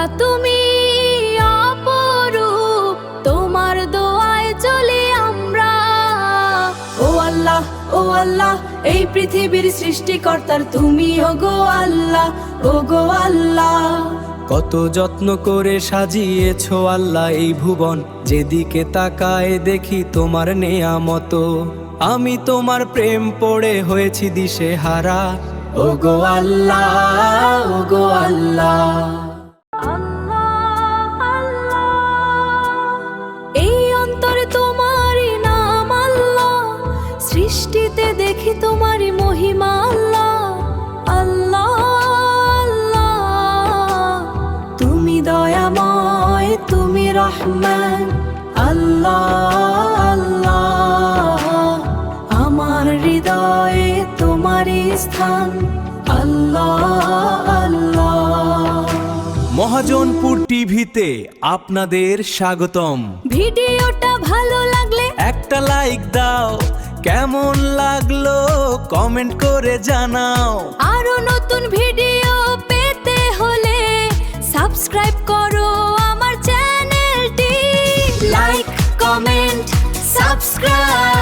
আল্লাহ তুমি অপরূপ, তোমার দোয়ায় চলি আমরা। ও আল্লাহ এই পৃথিবীর সৃষ্টিকর্তার তুমি ওগো আল্লাহ, ওগো আল্লাহ। কত যত্ন করে সাজিয়েছো আল্লাহ এই ভুবন, যেদিকে তাকায় দেখি তোমার নেয়ামত। আমি তোমার প্রেম পড়ে হয়েছি দিশেহারা, ওগো আল্লাহ, ওগো আল্লাহ। এই অন্তরে তোমারই নাম আল্লাহ, সৃষ্টিতে দেখি তোমারই মহিমা আল্লাহ। আল্লাহ আল্লাহ তুমি দয়াময়, তুমি রহমান। আল্লাহ আল্লাহ আমার হৃদয়ে তোমারই স্থান। আল্লাহ আল্লাহ। মহাজনপুর টিভিতে আপনাদের স্বাগতম। ভিডিওটা ভালো লাগলে একটা লাইক দাও, কেমন লাগলো কমেন্ট করে জানাও। আরো নতুন ভিডিও পেতে হলে সাবস্ক্রাইব করো আমার চ্যানেলটি। Like, comment, subscribe.